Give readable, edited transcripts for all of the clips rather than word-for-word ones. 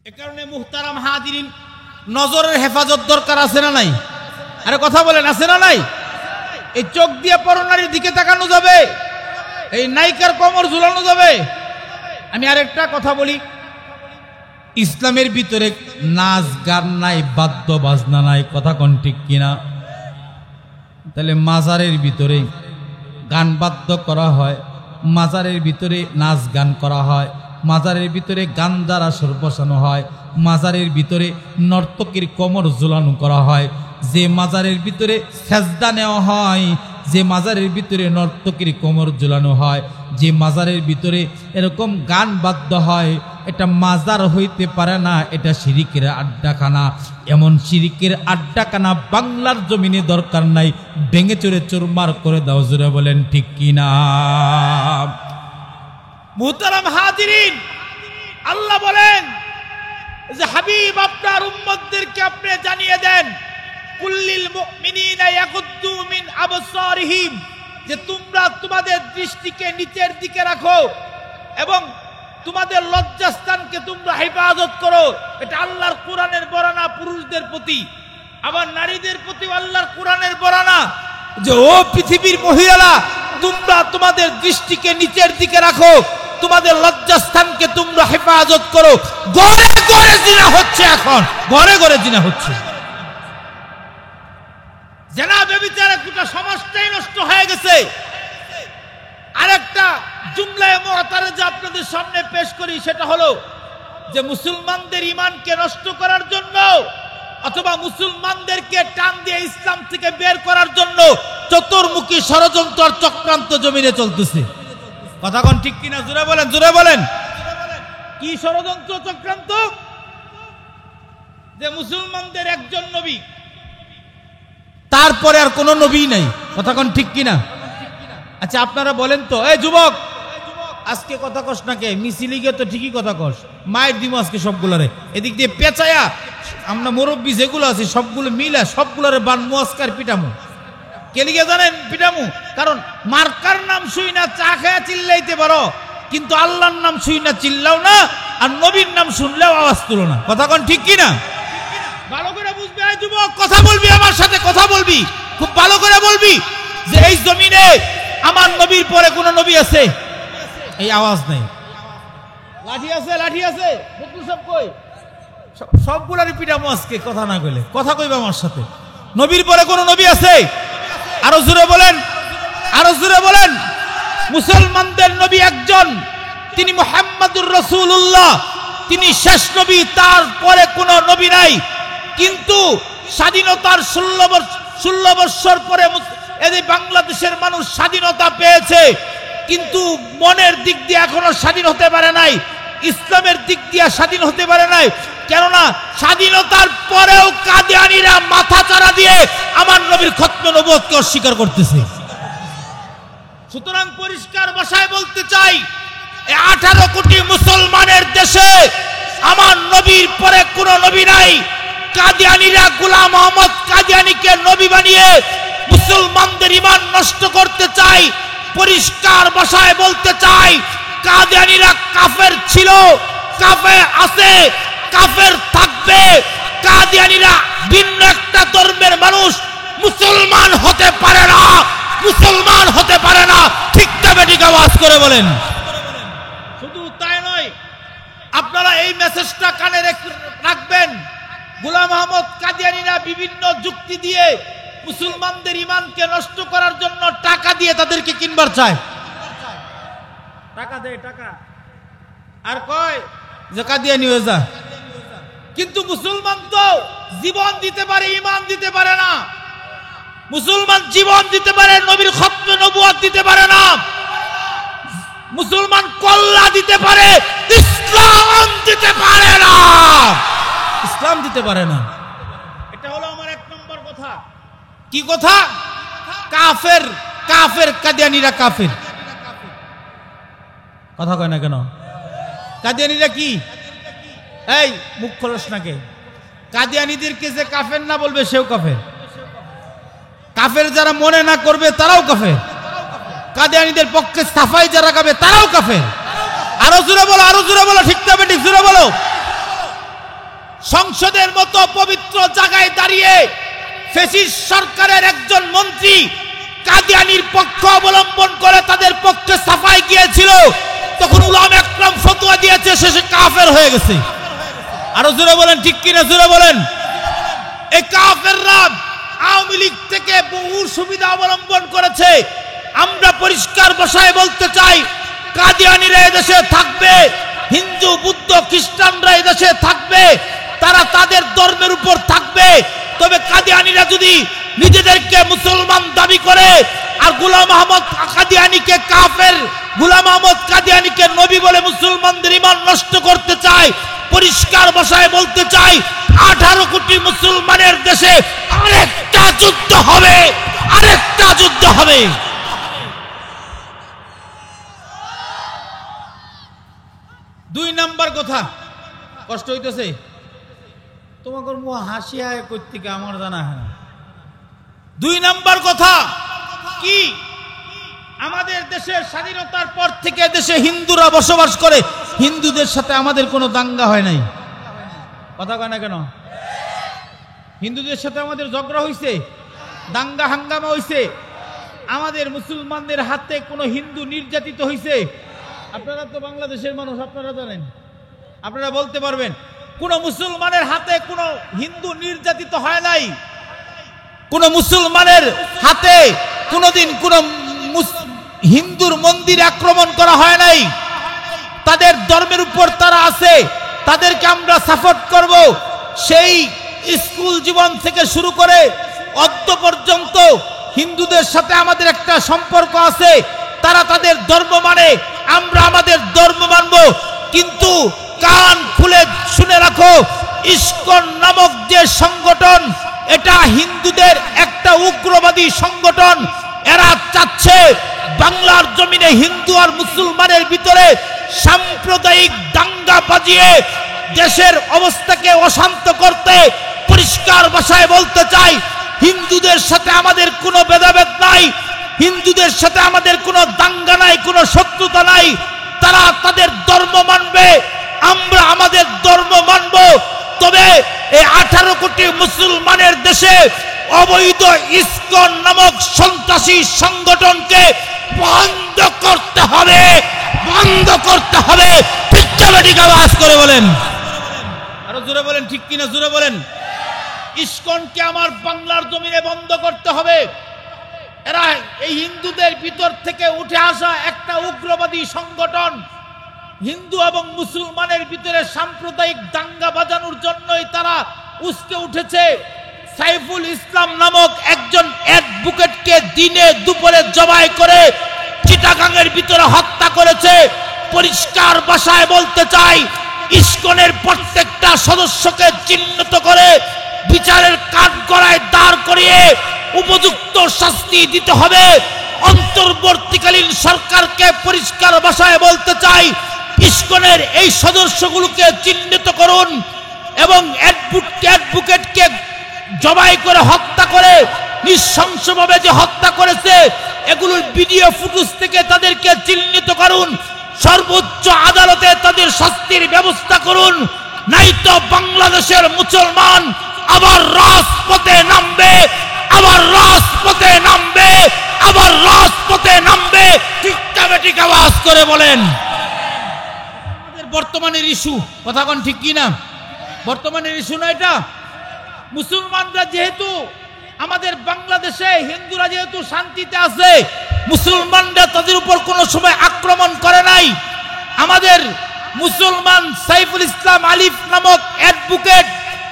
এ কারণে মুহতারাম হাজিরিন, নজরের হেফাজত দরকার আছে না নাই? আরে কথা বলেন, আছে না নাই? এই চোখ দিয়ে পরনারীর দিকে তাকানো যাবে? এই নায়িকার কোমর ঝুলানো যাবে? আমি আরেকটা কথা বলি, ইসলামের ভিতরে নাচ গান নাই, বাদ্য বাজনা নাই, কথা কোন ঠিক কিনা? তাহলে মাজারের ভিতরে গান বাদ্য করা হয়, মাজারের ভিতরে নাচ গান করা হয়, মাজারের ভিতরে গান দ্বারা সুর বসানো হয়, মাজারের ভিতরে নর্তকীর কোমর ঝুলানো করা হয়, যে মাজারের ভিতরে সেজদা নেওয়া হয়, যে মাজারের ভিতরে নর্তকীর কোমর ঝুলানো হয়, যে মাজারের ভিতরে এরকম গান বাদ্য হয়, এটা মাজার হইতে পারে না, এটা শিরিকের আড্ডাখানা। এমন শিরিকের আড্ডাখানা বাংলার জমিনে দরকার নাই, ভেঙে চুরে চুরমার করে দাও, জোরে বলেন ঠিক কিনা? মুহতারাম হাজিরিন, আল্লাহ বলেন যে হাবিব আপনার উম্মতদেরকে আপনি জানিয়ে দেন, কুল্লিল মুমিনিনা ইয়াগুদ্দু মিন আবসারিহিম, যে তোমরা তোমাদের দৃষ্টিকে নিচের দিকে রাখো এবং তোমাদের লজ্জাস্থানকে তোমরা হেফাজত করো। এটা আল্লাহর কোরআনের বর্ণনা পুরুষদের প্রতি, আবার নারীদের প্রতি আল্লাহর কোরআনের বর্ণনা যে ও পৃথিবীর মহিলারা, তোমরা তোমাদের দৃষ্টিকে নিচের দিকে রাখো, তোমাদের লজ্জাস্থানকে তোমরা হেফাজত করো। ঘরে ঘরে জিনা হচ্ছে, এখন ঘরে ঘরে জিনা হচ্ছে। জেনা ব্যভিচারে গোটা সমাজটাই নষ্ট হয়ে গেছে। আরেকটা জুমলায়ে মুআতারাজা আপনাদের সামনে পেশ করি, সেটা হলো যে মুসলমানদের ঈমানকে নষ্ট করার জন্য অথবা মুসলমানদেরকে টান দিয়ে ইসলাম থেকে বের করার জন্য চতুর্মুখী ষড়যন্ত্র আর চক্রান্ত জমিনে চলতেছে। কথা কোন ঠিক কিনা? জোরে বলেন, জোরে বলেন। কি ষড়যন্ত্র চক্রান্ত? যে মুসলমানদের একজন নবী, তারপরে আর কোন নবী নাই। কথা কোন ঠিক কিনা? আচ্ছা আপনারা বলেন তো, এই যুবক, আজকে কথা কস না কে? মিছিলি গিয়ে তো ঠিকই কথা কস, মায়ের দিব আজকে সবগুলারে। এদিক দিয়ে পেঁচায়া আমরা মুরব্বী যেগুলো আছে সবগুলো মিলা সবগুলারে বানমু আজকার পিটামু। কেলিগে জানেন পিটামু? কারণ মার্কার নাম শুই না চা খায়া চিল্লাইতে পারো, কিন্তু আল্লাহর নাম শুই না চিল্লাও না, আর নবীর নাম শুনলেও আওয়াজ তুলো না। কথা কোন ঠিক কিনা? ভালো করে বুঝবি। এই যুবক, কথা বলবি, আমার সাথে কথা বলবি, খুব ভালো করে বলবি যে এই জমিনে আমার নবীর পরে কোন নবী আছে? এই আওয়াজ নেই। লাঠি আছে, লাঠি আছে, বকুল সব কই? সবগুলারই পিটামো আজকে কথা না কইলে। কথা কইবা আমার সাথে। নবীর পরে কোন নবী আছে? আরো জোরে বলেন, আরো জোরে বলেন। মুসলমানদের নবী একজন, তিনি মুহাম্মাদুর রাসূলুল্লাহ, তিনি শেষ নবী, তার পরে কোন নবী নাই। কিন্তু স্বাধীনতার 16 বছর পরে এই বাংলাদেশের মানুষ স্বাধীনতা পেয়েছে, কিন্তু মনের দিক দিয়ে এখনো স্বাধীন হতে পারে নাই, ইসলামের দিক দিয়ে স্বাধীন হতে পারে নাই। কেননা স্বাধীনতার পরেও কাদিয়ানীরা মাথা চাড়া দিয়ে আমার নবীর খতমে নবুয়তকে অস্বীকার করতেছে। সুতরাং পরিষ্কার ভাষায় বলতে চাই, 18 কোটি মুসলমানের দেশে আমার নবীর পরে কোন নবী নাই। কাদিয়ানীরা গোলাম মোহাম্মদ কাদিয়ানীকে নবী বানিয়ে মুসলমানদের ঈমান নষ্ট করতে চাই। পরিষ্কার ভাষায় বলতে চাই, কাদিয়ানীরা কাফের ছিল, কাফের আছে, কাফের থাকবে। কাদিয়ানীরা ভিন্ন একটা ধর্মের মানুষ, মুসলমান হতে পারে না, মুসলমান হতে পারে না। ঠিক তবে ঠিক আওয়াজ করে বলেন। শুধু তাই নয়, আপনারা এই মেসেজটা কানে রাখবেন। গোলাম মোহাম্মদ কাদিয়ানীরা বিভিন্ন যুক্তি দিয়ে মুসলমানদের ঈমানকে নষ্ট করার জন্য টাকা দিয়ে তাদেরকে কিনবার চায়। টাকা দেয়, টাকা, আর কয় যে কাদিয়ানী হয়ে যা। কিন্তু মুসলমান তো জীবন দিতে পারে, ঈমান দিতে পারে না। মুসলমান জীবন দিতে পারে, নবীর খতমে নবুয়ত দিতে পারে না। মুসলমান কল্লা দিতে পারে, ইসলাম দিতে পারে না। ইসলাম দিতে পারে না। এটা হলো আমার 1 নম্বর কথা। কি কথা? কাফের, কাফের কাদিয়ানীরা কাফের। কথা কয় না কেন? কাদিয়ানীরা কি? এই মুখ খোলস নাকে? কাদিয়ানীদেরকে যে কাফের না বলবে সেও কাফের। কাফের যারা মনে না করবে তারাও কাফের। কাদিয়ানীদের পক্ষে সাফাই যারা গাবে তারাও কাফের। আরো জোরে বলো, আরো জোরে বলো, ঠিক না বেঠিক? জোরে বলো। সংসদের মতো পবিত্র জায়গায় দাঁড়িয়ে ফ্যাসিস্ট সরকারের একজন মন্ত্রী কাদিয়ানির পক্ষ অবলম্বন করে তাদের পক্ষে সাফাই গিয়েছিল, তখন উলামা একরাম ফতোয়া দিয়েছে শেষে কাফের হয়ে গেছে। আরো জোরে বলেন ঠিক কিনা, জোরে বলেন। এই কাফেররা আওয়ামী লীগ থেকে বহু সুবিধা অবলম্বন করেছে। আমরা পরিষ্কার ভাষায় বলতে চাই, কাদিয়ানিরা এদেশে থাকবে, হিন্দু বুদ্ধ খ্রিস্টানরা এদেশে থাকবে, তারা তাদের ধর্মের উপর থাকবে। তবে কাদিয়ানিরা যদি নিজেদেরকে মুসলমান দাবি করে আর গোলাম আহমদ কাদিয়ানিকে কাফের, গোলাম আহমদ কাদিয়ানিকে নবী বলে মুসলমানদের ঈমান নষ্ট করতে চায়, পরিষ্কার ভাষায় বলতে চাই, 18 কোটি মুসলমানের দেশে আরেকটা যুদ্ধ হবে, আরেকটা যুদ্ধ হবে। দুই নাম্বার কথা, কষ্ট হইতেছে তোমাদের মুখ হাসি আয় করতে আমার জানা হয় না। দুই নাম্বার কথা কি, আমাদের দেশের স্বাধীনতার পর থেকে দেশে হিন্দুরা বসবাস করে, হিন্দুদের সাথে আমাদের কোনো দাঙ্গা হয় নাই। কথা কয় না কেন? হিন্দুদের সাথে আমাদের ঝগড়া হইছে, দাঙ্গা হাঙ্গামা হইছে। আমাদের মুসলমানদের হাতে কোনো হিন্দু নির্যাতিত হইছে? আপনারা তো বাংলাদেশের মানুষ, আপনারা জানেন, আপনারা বলতে পারবেন কোন মুসলমানের হাতে কোন হিন্দু নির্যাতিত হয় নাই? কোন মুসলমানের হাতে কোনদিন কোন হিন্দুর মন্দির আক্রমণ করা হয় নাই? তাদের ধর্মের উপর তারা আছে, তাদেরকে আমরা সাপোর্ট করব। সেই স্কুল জীবন থেকে শুরু করে অদ্য পর্যন্ত হিন্দুদের সাথে আমাদের একটা সম্পর্ক আছে। তারা তাদের ধর্ম মানে, আমরা আমাদের ধর্ম মানব। কিন্তু কান খুলে শুনে রাখো, ইসকন নামক যে সংগঠন, এটা হিন্দুদের একটা উগ্রবাদী সংগঠন। এরা চাচ্ছে বাংলার জমিনে হিন্দু আর মুসলমানের ভিতরে সাম্প্রদায়িক দাঙ্গা বাজিয়ে দেশের অবস্থাকে অশান্ত করতে। পরিষ্কার ভাষায় বলতে চাই, হিন্দুদের সাথে আমাদের কোনো ভেদাভেদ নাই, হিন্দুদের সাথে আমাদের কোনো দাঙ্গা নাই, কোনো শত্রুতা নাই। তারা তাদের ধর্ম মানবে, আমরা আমাদের ধর্ম মানব। তবে এই 18 কোটি মুসলমানের দেশে অবৈধ ইসকন নামক সন্ত্রাসী সংগঠনকে বন্ধ করতে হবে, বন্ধ করতে হবে। ঠিক আওয়াজ করে বলেন, আরো জোরে বলেন ঠিক কিনা, জোরে বলেন। ইসকনকে আমার বাংলার জমিনে বন্ধ করতে হবে। এরা এই হিন্দুদের ভিতর থেকে উঠে আসা একটা উগ্রবাদী সংগঠন। হিন্দু এবং মুসলমানের ভিতরে সাম্প্রদায়িক দাঙ্গা বাজানোর জন্যই তারা উস্কে উঠেছে। সাইফুল ইসলাম নামক একজন অ্যাডভোকেটকে দিনে দুপুরে জবাই করে চিটাগাংয়ের ভিতরে হত্যা করেছে। পরিষ্কার ভাষায় বলতে চাই, ইসকনের প্রত্যেকটা সদস্যকে চিহ্নিত করে বিচারের কাঠগড়ায় দাঁড় করিয়ে উপযুক্ত শাস্তি দিতে হবে। অন্তর্বর্তীকালীন সরকারকে পরিষ্কার ভাষায় বলতে চাই, ইসকনের এই সদস্যগুলোকে চিহ্নিত করুন এবং অ্যাডভোকেটকে জবাই করে হত্যা করে নৃশংসভাবে যে হত্যা করেছে, এগুলোর ভিডিও ফুটেজ থেকে তাদেরকে চিহ্নিত করুন। সর্বোচ্চ আদালতে তাদের শাস্তির ব্যবস্থা করুন, নাইতো বাংলাদেশের মুসলমান আবার রাজপথে নামবে, আবার রাজপথে নামবে, আবার রাজপথে নামবে। ঠিক আওয়াজ করে বলেন। আমাদের বর্তমানের ইস্যু, কথা কোন ঠিক কি না? বর্তমানের ইস্যু না এটা। মুসলমানরা যেহেতু আমাদের বাংলাদেশে, হিন্দুরা যেহেতু শান্তিতে আছে, মুসলমানরা তাদের উপর কোনো সময় আক্রমণ করে নাই। আমাদের মুসলমান সাইফুল ইসলাম আলিফ নামক অ্যাডভোকেট,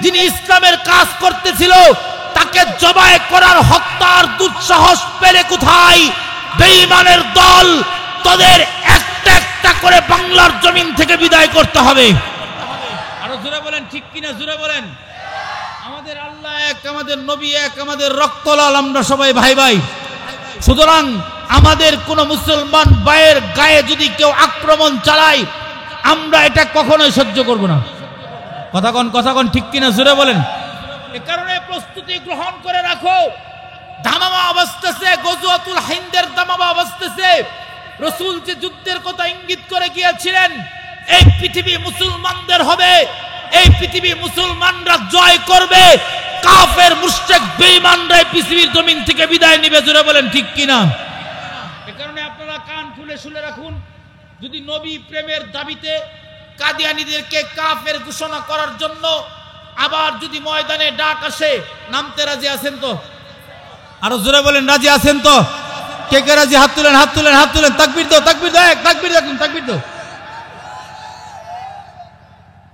যিনি ইসলামের কাজ করতেছিল, তাকে জবাই করার হত্যার দুঃসাহস পেলে কোথায়? বেঈমানের দল, তাদের একটা একটা করে বাংলার জমিন থেকে বিদায় করতে হবে। আরো জোরে বলেন ঠিক কিনা, জোরে বলেন। আমাদের আল্লাহ এক, আমাদের নবী এক, আমাদের রক্তলাল, আমরা সবাই ভাই ভাই। সুতরাং আমাদের কোন মুসলমান ভাইয়ের গায়ে যদি কেউ আক্রমণ চালায়, আমরা এটা কখনোই সহ্য করব না। কথা কন ঠিক কিনা, জোরে বলেন। এ কারণে প্রস্তুতি গ্রহণ করে রাখো। দামামা অবস্থাছে, গজওয়াতুল হিন্দের দামামা অবস্থাছে। রাসূল যে যুদ্ধের কথা ইঙ্গিত করে গিয়েছিলেন, এই পৃথিবী মুসলমানদের হবে, এই পৃথিবী মুসলমানরা জয় করবে, কাফের মুশরিক বেঈমানরা পৃথিবীর জমিন থেকে বিদায় নিবে। জোরে বলেন ঠিক কিনা? এ কারণে আপনারা কান খুলে শুনে রাখুন, যদি নবী প্রেমের দাবিতে কাদিয়ানীদেরকে কাফের ঘোষণা করার জন্য আবার যদি ময়দানে ডাক আসে, নামতে রাজি আছেন তো? আরো জোরে বলেন, রাজি আছেন তো? কে কে রাজি? হাত তুলেন, হাত তুলেন, হাত তুলেন। তাকবীর দাও, তাকবীর দাও, এক তাকবীর দাও, তাকবীর দাও,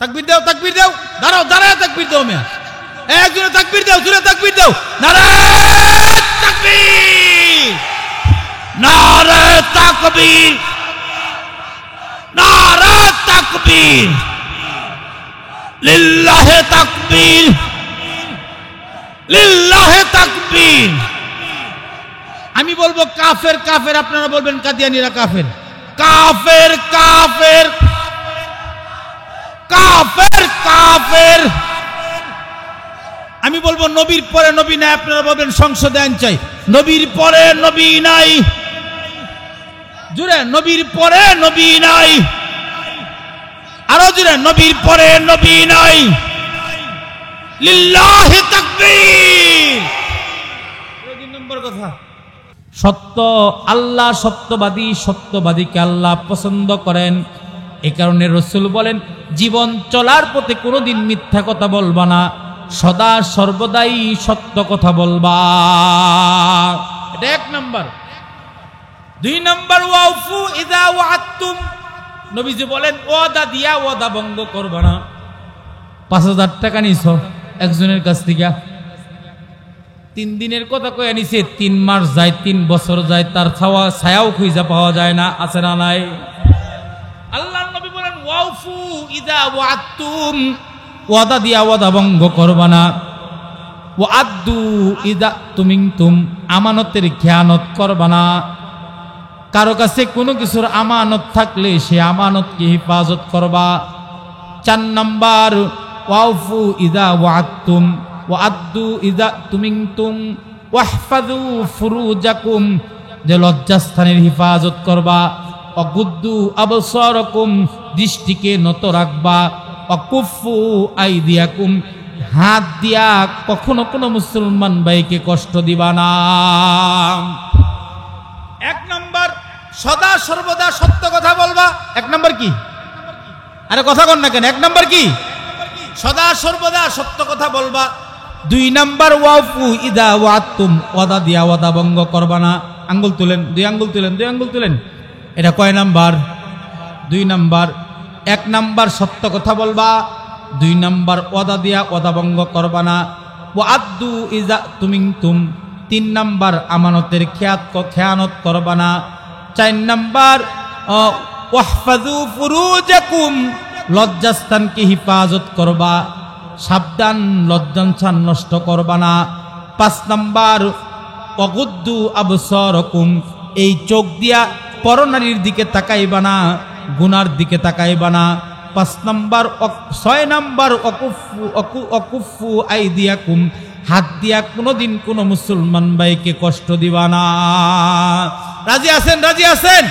তাকবীর দাও, তাকবীর দাও। দাঁড়াও, দাঁড়াও, তাকবীর দাও। মিয়া একজনে তাকবীর দাও, জোরে তাকবীর দাও। নারায়ে তাকবীর, নারায়ে তাকবীর, নারায়ে তাকবীর, লিল্লাহে তাকবীর, লিল্লাহে তাকবীর। আমি বলবো কাফের কাফের, আপনারা বলবেন কাদিয়ানীরা কাফের। কাফের কাফের কাফের কাফের। আমি বলবো নবীর পরে নবী নাই, আপনারা বলবেন সংসদে আইন চাই। নবীর পরে নবী নাই, জুড়ে নবীর পরে নবী নাই, আরো জুড়ে নবীর পরে নবী নাই। লিল্লাহি তাকবীর। 3 নম্বর কথা, সত্য, আল্লাহ সত্যবাদী, সত্যবাদীকে আল্লাহ পছন্দ করেন। এ কারণে রাসূল বলেন, জীবন চলার পথে কোনোদিন মিথ্যা কথা বলবা না, সদা সর্বদাই সত্য কথা বলবা। এটা 1 নম্বর। 2 নম্বর, ওয়াফু ইযা ওয়া'আদতুম। নবীজি বলেন, ওয়াদা দিয়া ওয়াদা ভঙ্গ করবা না। 5000 টাকা নিছো একজনের কাছ থেকে, 3 দিনের কথা কয়ে নিছে, 3 মাস যায়, 3 বছর যায়, তার ছায়াও খুঁজে পাওয়া যায় না। আছে না নাই? আল্লাহর নবী বলেন, ওয়াফু ইযা ওয়া'আদতুম, ওয়াদা দিয়া ওয়াদা ভঙ্গ করবা না। ওয়া'আদু ইযা তুমিনতুম, আমানতের খেয়ানত করবা না। কারো কাছে কোনো কিছুর আমানত থাকলে সে আমানতকে হেফাজত করবা। 4 নাম্বার, ওয়াফু ইযা ওয়া'আদতুম ওয়া'আদু ইযা তুমিনতুম ওয়াহফাযু ফুরুজাকুম, যে লজ্জাস্থানের হেফাজত করবা। অগুদ্দু আবসারাকুম, দৃষ্টিকে নত রাখবা। অকুফু আইদিয়াকুম, হাত দিয়া কখনো কোনো মুসলমান ভাইকে কষ্ট দিবা না। 1 নম্বর, সদা সর্বদা সত্য কথা বলবা। 1 নম্বর কি? আরে কথা কন না কেন? 1 নম্বর কি? সদা সর্বদা সত্য কথা বলবা। 2 নম্বর, ওয়াফু ইদা ওয়া'আদতুম, ওয়াদা দিয়া ওয়াদা ভঙ্গ করবা না। আঙ্গুল তুলেন, 2 আঙ্গুল তুলেন, 2 আঙ্গুল তুলেন। এটা কয় নাম্বার? 2 নাম্বার। 1 নাম্বার সত্য কথা বলবা, 2 নাম্বার ওয়াদা দিয়া ওয়াদা ভঙ্গ করবা না। ওয়া'আদু ইযা তুমিনতুম, 3 নাম্বার আমানতের খেয়ানত করবা না। 4 নাম্বার, ওয়াহফাযু ফুরুজাকুম, লজ্জাস্থানকে হেফাজত করবা, সাবধান, লজ্জাস্থান নষ্ট করবা না। 5 নাম্বার, ওয়াগুদ্দু আবসারাকুম, এই চোখ দিয়া পরনারীর দিকে তাকাইবা না, গুনার দিকে তাকাইবা না। 5 নাম্বার। 6 নাম্বার, অকুফু আইদিয়াকুম, হাত দিয়া কোনোদিন কোনো মুসলমান ভাইকে কষ্ট দিবা না। রাজি আছেন? রাজি আছেন?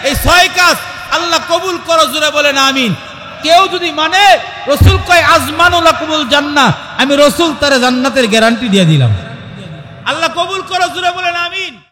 এই 6 কাজ আল্লাহ কবুল করো, জোরে বলেন আমিন। কেউ যদি মানে, রাসূল কয় আজমানু লাকুমুল জান্নাহ, আমি রাসূল তারে জান্নাতের গ্যারান্টি দিয়ে দিলাম। আল্লাহ কবুল করো, জোরে বলেন আমিন।